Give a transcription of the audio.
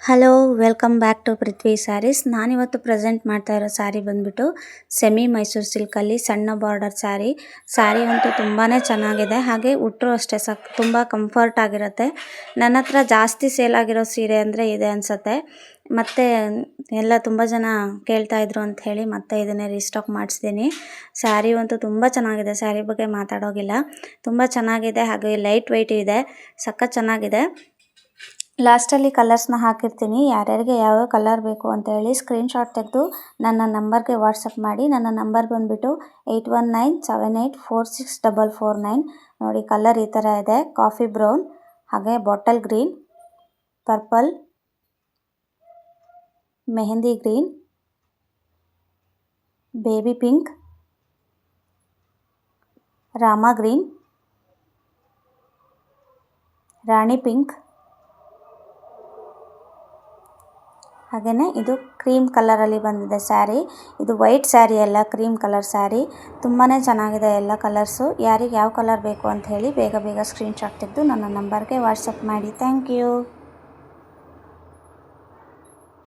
Hello welcome back to ಪೃಥ್ವಿ ಸ್ಯಾರೀಸ್. ನಾನಿವತ್ತು present ಮಾಡ್ತಾ ಇರೋ ಸ್ಯಾರಿ ಬಂದ್ಬಿಟ್ಟು ಸೆಮಿ ಮೈಸೂರು ಸಿಲ್ಕಲ್ಲಿ ಸಣ್ಣ ಬಾರ್ಡರ್ ಸ್ಯಾರಿ ಅಂತೂ ತುಂಬಾ ಚೆನ್ನಾಗಿದೆ. ಹಾಗೆ ಉಟ್ಟರು ಅಷ್ಟೇ ತುಂಬ ಕಂಫರ್ಟ್ ಆಗಿರುತ್ತೆ. ನನ್ನ ಹತ್ರ ಜಾಸ್ತಿ ಸೇಲ್ ಆಗಿರೋ ಸೀರೆ ಅಂದರೆ ಇದೆ ಅನಿಸುತ್ತೆ. ಮತ್ತು ಎಲ್ಲ ತುಂಬ ಜನ ಕೇಳ್ತಾಯಿದ್ರು ಅಂತ ಹೇಳಿ ಮತ್ತೆ ಇದನ್ನೇ ರೀಸ್ಟಾಕ್ ಮಾಡಿಸ್ತೀನಿ. ಸ್ಯಾರಿ ಅಂತೂ ತುಂಬ ಚೆನ್ನಾಗಿದೆ. ಸ್ಯಾರಿ ಬಗ್ಗೆ ಮಾತಾಡೋಗಿಲ್ಲ, ತುಂಬ ಚೆನ್ನಾಗಿದೆ. ಹಾಗೆ ಲೈಟ್ ವೆಯ್ಟ್ ಇದೆ, ಸಖತ್ ಚೆನ್ನಾಗಿದೆ. ಲಾಸ್ಟಲ್ಲಿ ಕಲರ್ಸ್ನ ಹಾಕಿರ್ತೀನಿ. ಯಾರ್ಯಾರಿಗೆ ಯಾವ್ಯಾವ ಕಲರ್ ಬೇಕು ಅಂತ ಹೇಳಿ ಸ್ಕ್ರೀನ್ಶಾಟ್ ತೆಗೆದು ನನ್ನ ನಂಬರ್ಗೆ ವಾಟ್ಸಪ್ ಮಾಡಿ. ನನ್ನ ನಂಬರ್ ಬಂದುಬಿಟ್ಟು 8197846449. ನೋಡಿ, ಕಲರ್ ಈ ಥರ ಇದೆ: ಕಾಫಿ ಬ್ರೌನ್, ಹಾಗೆ bottle green, purple, mehndi green, baby pink, Rama green, rani pink, ಹಾಗೆಯೇ ಇದು ಕ್ರೀಮ್ ಕಲರಲ್ಲಿ ಬಂದಿದೆ ಸ್ಯಾರಿ. ಇದು ವೈಟ್ ಸ್ಯಾರಿ ಅಲ್ಲ, ಕ್ರೀಮ್ ಕಲರ್ ಸ್ಯಾರಿ. ತುಂಬಾ ಚೆನ್ನಾಗಿದೆ ಎಲ್ಲ ಕಲರ್ಸು. ಯಾರಿಗೆ ಯಾವ ಕಲರ್ ಬೇಕು ಅಂತ ಹೇಳಿ ಬೇಗ ಬೇಗ ಸ್ಕ್ರೀನ್ಶಾಟ್ ತೆಗೆದು ನನ್ನ ನಂಬರ್ಗೆ ವಾಟ್ಸಪ್ ಮಾಡಿ. Thank you.